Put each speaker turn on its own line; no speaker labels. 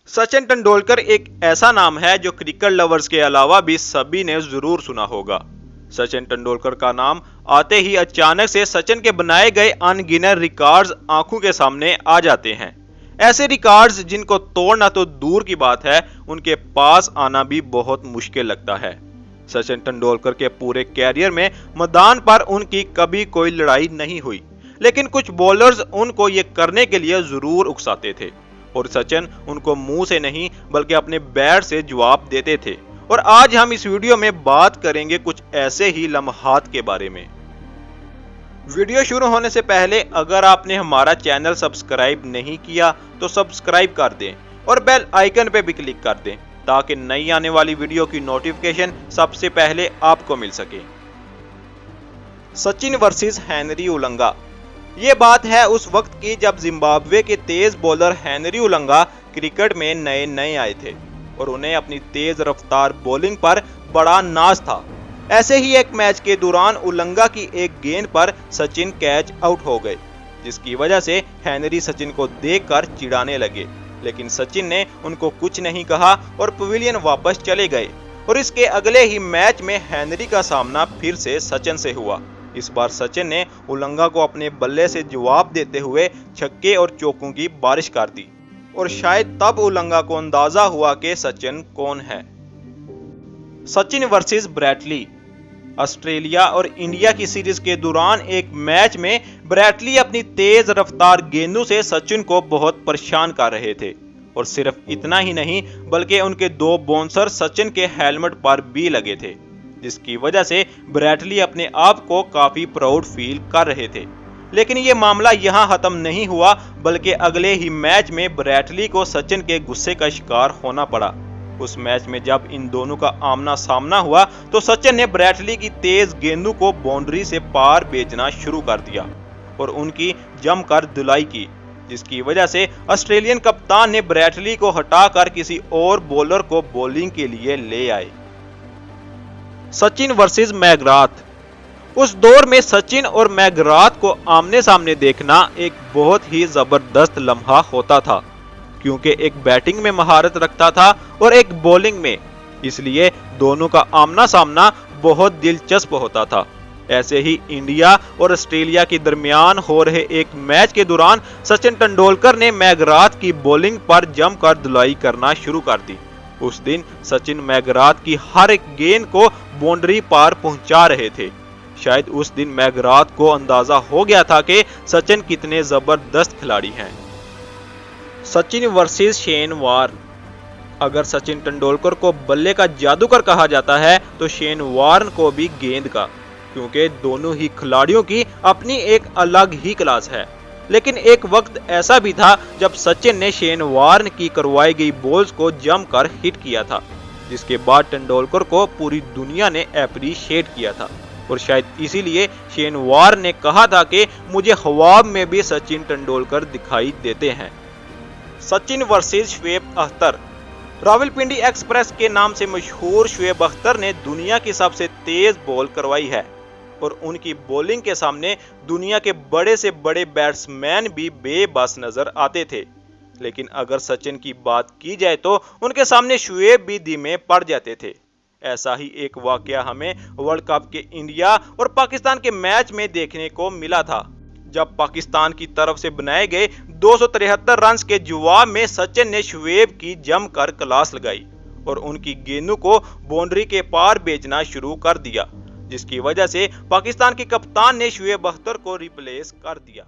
सचिन तेंदुलकर एक ऐसा नाम है जो क्रिकेट लवर्स के अलावा भी सभी ने जरूर सुना होगा। सचिन तेंदुलकर का नाम आते ही अचानक से सचिन के बनाए गए अनगिनत रिकॉर्ड्स आंखों के सामने आ जाते हैं। ऐसे रिकॉर्ड्स जिनको तोड़ना तो दूर की बात है, उनके पास आना भी बहुत मुश्किल लगता है। सचिन तेंदुलकर के पूरे कैरियर में मैदान पर उनकी कभी कोई लड़ाई नहीं हुई, लेकिन कुछ बॉलर्स उनको ये करने के लिए जरूर उकसाते थे और सचिन उनको मुंह से नहीं बल्कि अपने बैट से जवाब देते थे। और आज हम इस वीडियो में बात करेंगे कुछ ऐसे ही लम्हात के बारे में। वीडियो शुरू होने से पहले अगर आपने हमारा चैनल सब्सक्राइब नहीं किया तो सब्सक्राइब कर दें और बेल आइकन पे भी क्लिक कर दें ताकि नई आने वाली वीडियो की नोटिफिकेशन सबसे पहले आपको मिल सके। Sachin versus Henry Olonga. ये बात है उस वक्त की जब जिम्बाब्वे के तेज बॉलर हेनरी उलंगा क्रिकेट में नए नए आए थे और उन्हें अपनी तेज रफ्तार बॉलिंग पर बड़ा नाज था। ऐसे ही एक मैच के दौरान उलंगा की एक गेंद पर सचिन कैच आउट हो गए, जिसकी वजह से हेनरी सचिन को देखकर चिढ़ाने लगे, लेकिन सचिन ने उनको कुछ नहीं कहा और पवेलियन वापस चले गए। और इसके अगले ही मैच में हेनरी का सामना फिर से सचिन से हुआ। इस बार सचिन ने उलंगा को अपने बल्ले से जवाब देते हुए छक्के और चौकों की बारिश कर दी और शायद तब उलंगा को अंदाजा हुआ कि सचिन कौन है। सचिन वर्सेस ब्रैटली। ऑस्ट्रेलिया और इंडिया की सीरीज के दौरान एक मैच में ब्रैटली अपनी तेज रफ्तार गेंदों से सचिन को बहुत परेशान कर रहे थे और सिर्फ इतना ही नहीं बल्कि उनके दो बाउंसर सचिन के हेलमेट पर भी लगे थे, जिसकी वजह से ब्रैटली अपने आप को काफी प्राउड फील कर रहे थे। लेकिन ये मामला यहाँ खत्म नहीं हुआ, बल्कि अगले ही मैच में ब्रैटली को सचिन के गुस्से का शिकार होना पड़ा। उस मैच में जब इन दोनों का आमना सामना हुआ तो सचिन ने ब्रैटली की तेज गेंदों को बाउंड्री से पार भेजना शुरू कर दिया और उनकी जमकर धुलाई की, जिसकी वजह से ऑस्ट्रेलियन कप्तान ने ब्रैटली को हटाकर किसी और बॉलर को बॉलिंग के लिए ले आए। Sachin versus McGrath. उस दौर में सचिन और मैकग्राथ को आमने सामने देखना एक बहुत ही जबरदस्त लम्हा होता था, क्योंकि एक बैटिंग में महारत रखता था और एक बॉलिंग में, इसलिए दोनों का आमना सामना बहुत दिलचस्प होता था। ऐसे ही इंडिया और ऑस्ट्रेलिया के दरमियान हो रहे एक मैच के दौरान सचिन तेंदुलकर ने मैकग्राथ की बॉलिंग पर जमकर धुलाई करना शुरू कर दी। उस दिन सचिन मैकग्राथ की हर एक गेंद को बाउंड्री पार पहुंचा रहे थे। शायद उस दिन मैकग्राथ को अंदाजा हो गया था कि सचिन कितने जबरदस्त खिलाड़ी हैं। Sachin versus Shane Warne. अगर सचिन तेंदुलकर को बल्ले का जादूगर कहा जाता है तो शेन वॉर्न को भी गेंद का, क्योंकि दोनों ही खिलाड़ियों की अपनी एक अलग ही क्लास है। लेकिन एक वक्त ऐसा भी था जब सचिन ने शेन वॉर्न की करवाई गई बॉल्स को जमकर हिट किया था, जिसके बाद तेंदुलकर को पूरी दुनिया ने अप्रिशिएट किया था और शायद इसीलिए शेन वॉर्न ने कहा था कि मुझे ख्वाब में भी सचिन तेंदुलकर दिखाई देते हैं। सचिन वर्सेस शुएब अख्तर। रावलपिंडी एक्सप्रेस के नाम से मशहूर शुएब अख्तर ने दुनिया की सबसे तेज बॉल करवाई है और उनकी बॉलिंग के सामने दुनिया के बड़े से बड़े बैट्समैन भी बेबस नजर आते थे। लेकिन अगर सचिन की बात की जाए तो उनके सामने शुएब भी धीमे पड़ जाते थे। ऐसा ही एक वाकया हमें वर्ल्ड कप के इंडिया और पाकिस्तान के मैच में देखने को मिला था, जब पाकिस्तान की तरफ से बनाए गए 273 रन के जवाब में सचिन ने शुएब की जमकर क्लास लगाई और उनकी गेंदों को बाउंड्री के पार भेजना शुरू कर दिया, जिसकी वजह से पाकिस्तान के कप्तान ने शुएब अख्तर को रिप्लेस कर दिया।